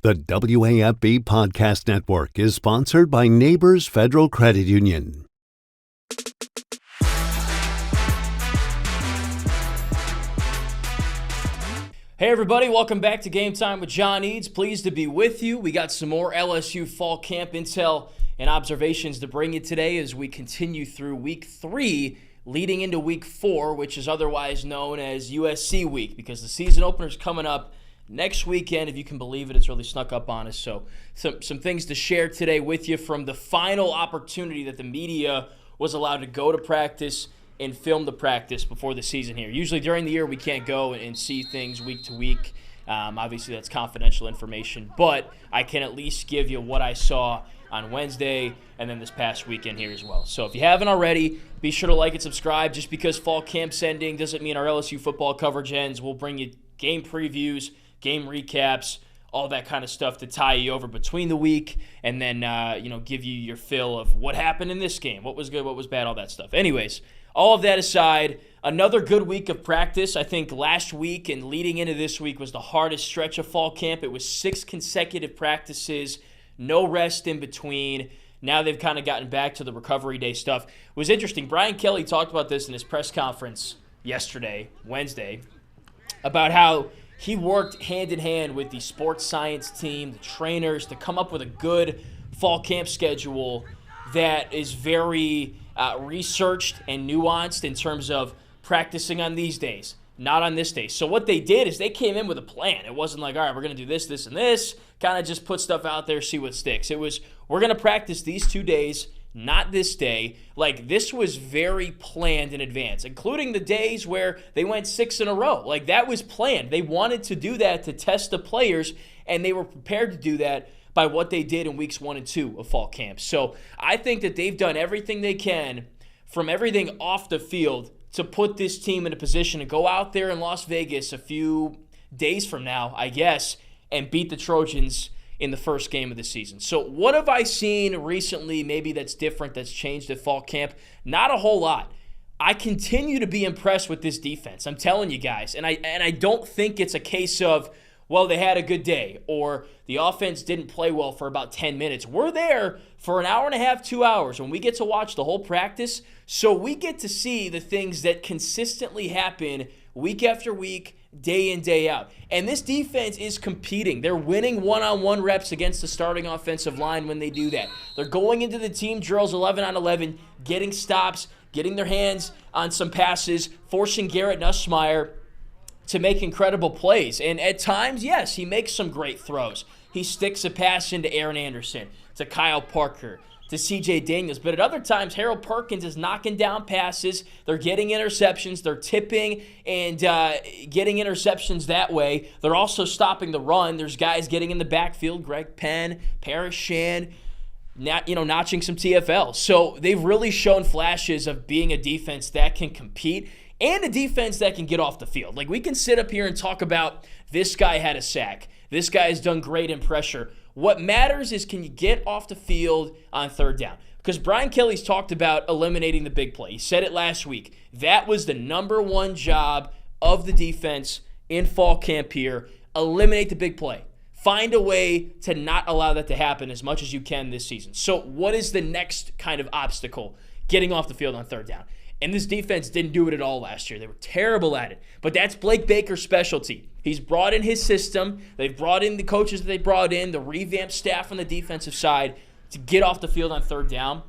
The WAFB Podcast Network is sponsored by Neighbors Federal Credit Union. Hey everybody, welcome back to Game Time with John Eads. Pleased to be with you. We got some more LSU Fall Camp intel and observations to bring you today as we continue through Week 3, leading into Week 4, which is otherwise known as USC Week, because the season opener is coming up next weekend. If you can believe it, it's really snuck up on us. So some things to share today with you from the final opportunity that the media was allowed to go to practice and film the practice before the season here. Usually during the year we can't go and see things week to week. Obviously that's confidential information, but I can at least give you what I saw on Wednesday and then this past weekend here as well. So if you haven't already, be sure to like and subscribe. Just because fall camp's ending doesn't mean our LSU football coverage ends. We'll bring you game previews, game recaps, all that kind of stuff to tie you over between the week, and then give you your fill of what happened in this game, what was good, what was bad, all that stuff. Anyways, all of that aside, another good week of practice. I think last week and leading into this week was the hardest stretch of fall camp. It was 6 consecutive practices, no rest in between. Now they've kind of gotten back to the recovery day stuff. It was interesting. Brian Kelly talked about this in his press conference yesterday, Wednesday, about how he worked hand in hand with the sports science team, the trainers, to come up with a good fall camp schedule that is very researched and nuanced in terms of practicing on these days, not on this day. So what they did is they came in with a plan. It wasn't like, all right, we're going to do this, this, and this, kind of just put stuff out there, see what sticks. It was, we're going to practice these 2 days, not this day. Like, this was very planned in advance, including the days where they went 6 in a row. Like, that was planned. They wanted to do that to test the players, and they were prepared to do that by what they did in weeks 1 and 2 of fall camp. So I think that they've done everything they can, from everything off the field, to put this team in a position to go out there in Las Vegas a few days from now, I guess, and beat the Trojans in the first game of the season. So what have I seen recently maybe that's different, that's changed at fall camp? Not a whole lot. I continue to be impressed with this defense. I'm telling you guys. And I don't think it's a case of, well, they had a good day, or the offense didn't play well for about 10 minutes. We're there for an hour and a half, 2 hours, when we get to watch the whole practice. So we get to see the things that consistently happen week after week, day in, day out. And this defense is competing. They're winning one-on-one reps against the starting offensive line when they do that. They're going into the team drills 11 on 11, getting stops, getting their hands on some passes, forcing Garrett Nussmeier to make incredible plays. And at times, yes, he makes some great throws. He sticks a pass into Aaron Anderson, to Kyle Parker, to C.J. Daniels. But at other times, Harold Perkins is knocking down passes. They're getting interceptions. They're tipping and getting interceptions that way. They're also stopping the run. There's guys getting in the backfield, Greg Penn, Paris Shan, notching some TFL. So they've really shown flashes of being a defense that can compete, and a defense that can get off the field. Like, we can sit up here and talk about this guy had a sack, this guy has done great in pressure. What matters is, can you get off the field on third down? Because Brian Kelly's talked about eliminating the big play. He said it last week. That was the number one job of the defense in fall camp here. Eliminate the big play. Find a way to not allow that to happen as much as you can this season. So what is the next kind of obstacle? Getting off the field on third down. And this defense didn't do it at all last year. They were terrible at it. But that's Blake Baker's specialty. He's brought in his system. They've brought in the coaches that they brought in, the revamped staff on the defensive side, to get off the field on third down.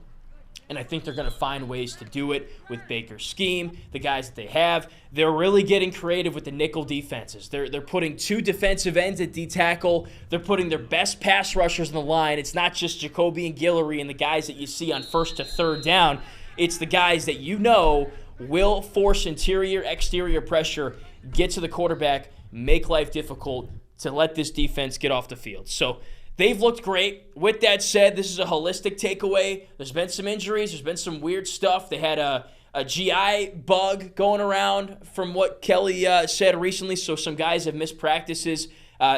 And I think they're going to find ways to do it with Baker's scheme, the guys that they have. They're really getting creative with the nickel defenses. They're putting 2 defensive ends at D-tackle. They're putting their best pass rushers on the line. It's not just Jacoby and Guillory and the guys that you see on first to third down. It's the guys that you know will force interior, exterior pressure, get to the quarterback, make life difficult to let this defense get off the field. So they've looked great. With that said, this is a holistic takeaway. There's been some injuries. There's been some weird stuff. They had a GI bug going around from what Kelly said recently, so some guys have missed practices.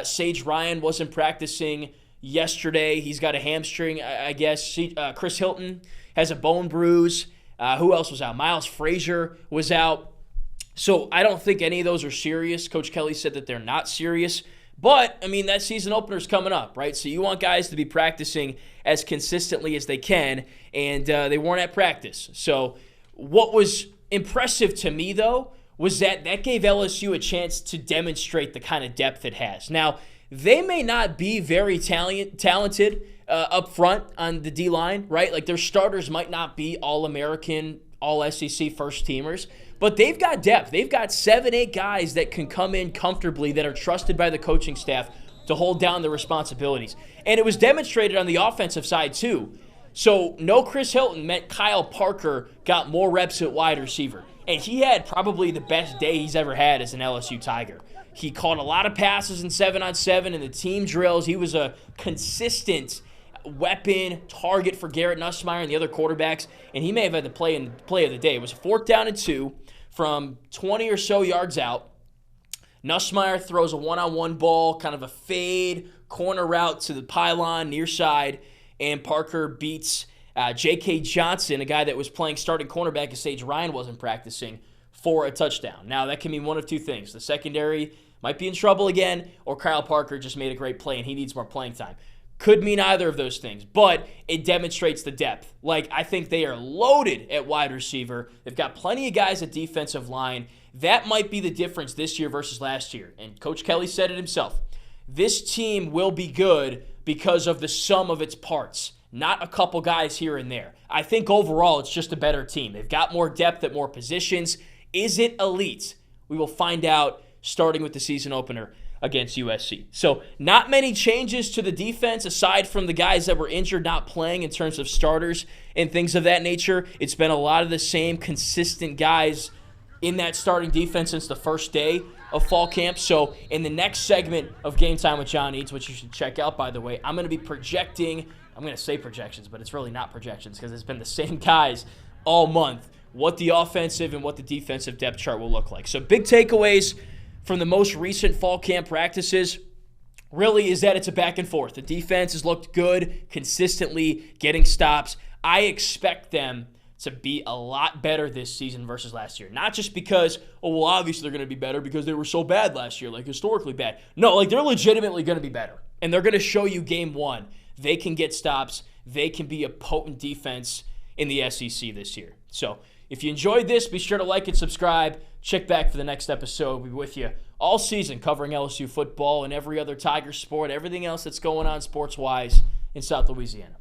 Sage Ryan wasn't practicing yesterday. He's got a hamstring, I guess. Chris Hilton has a bone bruise. Who else was out? Miles Frazier was out. So I don't think any of those are serious. Coach Kelly said that they're not serious. But, I mean, that season opener's coming up, right? So you want guys to be practicing as consistently as they can, and they weren't at practice. So what was impressive to me, though, was that gave LSU a chance to demonstrate the kind of depth it has. Now, they may not be very talented up front on the D-line, right? Like, their starters might not be All-American, All-SEC first-teamers, but they've got depth. They've got 7-8 guys that can come in comfortably that are trusted by the coaching staff to hold down the responsibilities. And it was demonstrated on the offensive side, too. So no Chris Hilton meant Kyle Parker got more reps at wide receiver. And he had probably the best day he's ever had as an LSU Tiger. He caught a lot of passes in 7-on-7 in the team drills. He was a consistent weapon, target for Garrett Nussmeier and the other quarterbacks, and he may have had the play of the day. It was a 4th down and 2 from 20 or so yards out. Nussmeier throws a one-on-one ball, kind of a fade, corner route to the pylon near side, and Parker beats J.K. Johnson, a guy that was playing starting cornerback as Sage Ryan wasn't practicing, for a touchdown. Now, that can mean one of two things. The secondary might be in trouble again, or Kyle Parker just made a great play and he needs more playing time. Could mean either of those things, but it demonstrates the depth. Like, I think they are loaded at wide receiver. They've got plenty of guys at defensive line. That might be the difference this year versus last year. And Coach Kelly said it himself. This team will be good because of the sum of its parts, not a couple guys here and there. I think overall it's just a better team. They've got more depth at more positions. Is it elite? We will find out starting with the season opener against USC. So not many changes to the defense aside from the guys that were injured not playing in terms of starters and things of that nature. It's been a lot of the same consistent guys in that starting defense since the first day of fall camp. So in the next segment of Game Time with John Eads, which you should check out, by the way, I'm going to be projecting, I'm going to say projections, but it's really not projections because it's been the same guys all month, what the offensive and what the defensive depth chart will look like. So big takeaways from the most recent fall camp practices really is that it's a back and forth. The defense has looked good, consistently getting stops. I expect them to be a lot better this season versus last year. Not just because, oh, well, obviously they're going to be better because they were so bad last year, like historically bad. No, like they're legitimately going to be better. And they're going to show you game one. They can get stops. They can be a potent defense in the SEC this year. So if you enjoyed this, be sure to like and subscribe. Check back for the next episode. We'll be with you all season covering LSU football and every other Tiger sport, everything else that's going on sports-wise in South Louisiana.